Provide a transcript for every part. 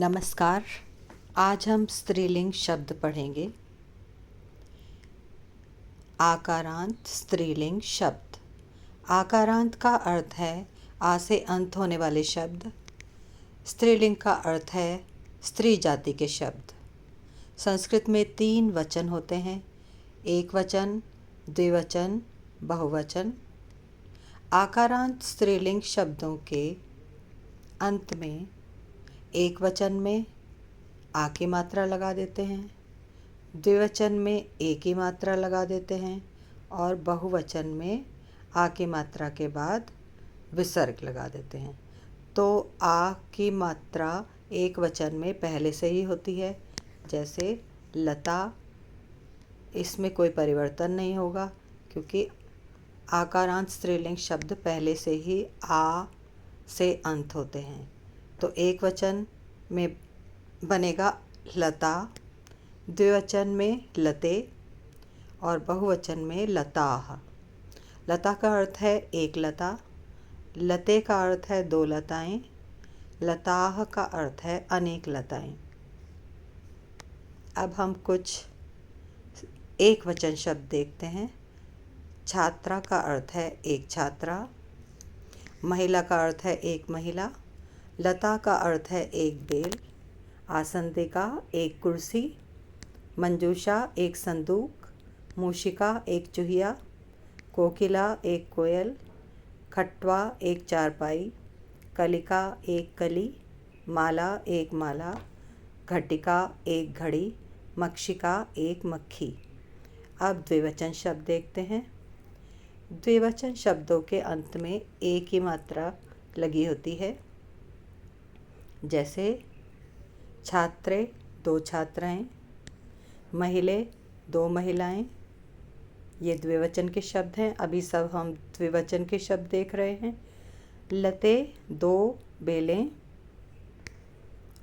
नमस्कार। आज हम स्त्रीलिंग शब्द पढ़ेंगे। आकारांत स्त्रीलिंग शब्द। आकारांत का अर्थ है आ से अंत होने वाले शब्द। स्त्रीलिंग का अर्थ है स्त्री जाति के शब्द। संस्कृत में 3 वचन होते हैं, एक वचन, द्विवचन, बहुवचन। आकारांत स्त्रीलिंग शब्दों के अंत में एक वचन में आ की मात्रा लगा देते हैं, द्विवचन में ए की मात्रा लगा देते हैं और बहुवचन में आ की मात्रा के बाद विसर्ग लगा देते हैं। तो आ की मात्रा एक वचन में पहले से ही होती है, जैसे लता। इसमें कोई परिवर्तन नहीं होगा क्योंकि आकारांत स्त्रीलिंग शब्द पहले से ही आ से अंत होते हैं। तो एक वचन में बनेगा लता, द्विवचन में लते और बहुवचन में लताः। लता का अर्थ है एक लता, लते का अर्थ है 2 लताएं, लताः का अर्थ है अनेक लताएं। अब हम कुछ एक वचन शब्द देखते हैं। छात्रा का अर्थ है एक छात्रा, महिला का अर्थ है एक महिला, लता का अर्थ है एक बेल, आसंदिका एक कुर्सी, मंजूषा एक संदूक, मूषिका एक चूहिया, कोकिला एक कोयल, खट्वा एक चारपाई, कलिका एक कली, माला एक माला, घटिका एक घड़ी, मक्षिका एक मक्खी। अब द्विवचन शब्द देखते हैं। द्विवचन शब्दों के अंत में ए की मात्रा लगी होती है, जैसे छात्रे 2 छात्राएं, महिले 2 महिलाएं। ये द्विवचन के शब्द हैं। अभी सब हम द्विवचन के शब्द देख रहे हैं। लते 2 बेलें,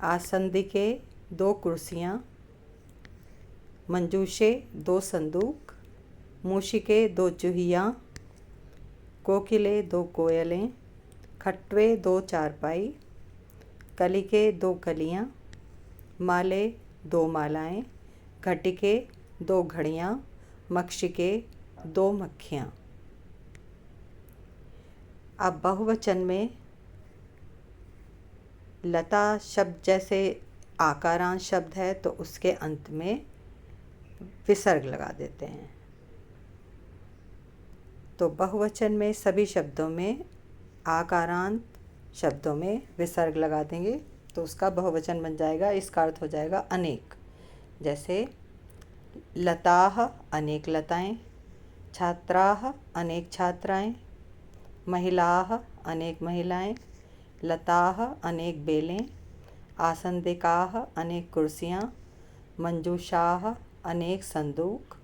आसंदिके 2 कुर्सियाँ, मंजूषे 2 संदूक, मूषिके 2 चूहियाँ, कोकिले 2 कोयलें, खट्वे 2 चारपाई, कलिके 2 कलियाँ, माले 2 मालाएं, घटिके 2 घड़ियाँ, मक्षिके 2 मक्खियाँ। अब बहुवचन में लता शब्द जैसे आकारांत शब्द है तो उसके अंत में विसर्ग लगा देते हैं। तो बहुवचन में सभी शब्दों में आकारांत शब्दों में विसर्ग लगा देंगे तो उसका बहुवचन बन जाएगा। इसका अर्थ हो जाएगा अनेक। जैसे लताः अनेक लताएं, छात्राः अनेक छात्राएं, महिलाः अनेक महिलाएं, लताः अनेक बेलें, आसंदिकाः अनेक कुर्सियाँ, मंजूषाः अनेक संदूक,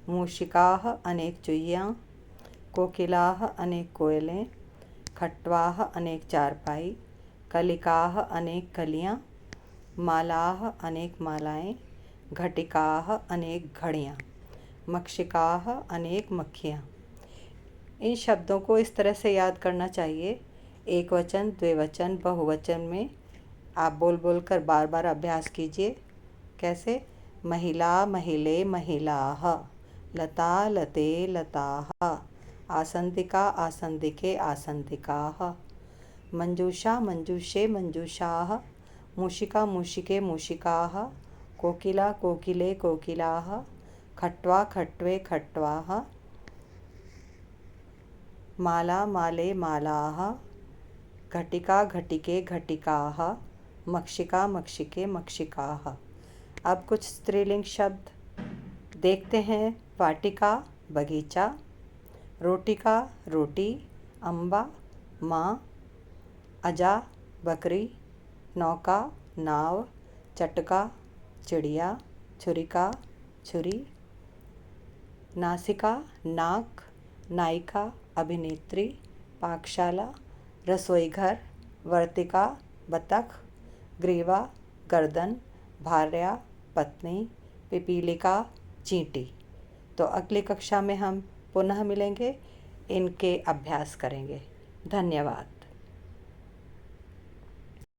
मूषिकाः अनेक चूहियाँ, कोकिलाः अनेक कोयलें, खट्वाः अनेक चारपाई, कलिकाः अनेक कलियाँ, मालाः अनेक मालाएं, घटिकाः अनेक घड़ियाँ, मक्षिकाः अनेक मक्खियाँ। इन शब्दों को इस तरह से याद करना चाहिए। एक वचन, द्विवचन, बहुवचन में आप बोल बोल कर बार बार अभ्यास कीजिए। कैसे? महिला महिले महिलाः, लता लते लताः, आसंदिका आसंदिके आसंदिकाः, मंजूषा मंजूषे मंजूषाः, मूषिका मूषिके मूषिकाः, कोकिला कोकिले कोकिलाः, खट्वा खट्वे खट्वाः, माला माले मालाः, घटिका घटिके घटिकाः, मक्षिका मक्षिके मक्षिकाः। अब कुछ स्त्रीलिंग शब्द देखते हैं। वाटिका बगीचा, रोटिका रोटी, अम्बा माँ, अजा बकरी, नौका नाव, चटका चिड़िया, छुरिका छुरी, नासिका नाक, नायिका अभिनेत्री, पाकशाला रसोईघर, वर्तिका बतख, ग्रीवा गर्दन, भार्या पत्नी, पिपीलिका चींटी। तो अगली कक्षा में हम पुनः मिलेंगे, इनके अभ्यास करेंगे। धन्यवाद।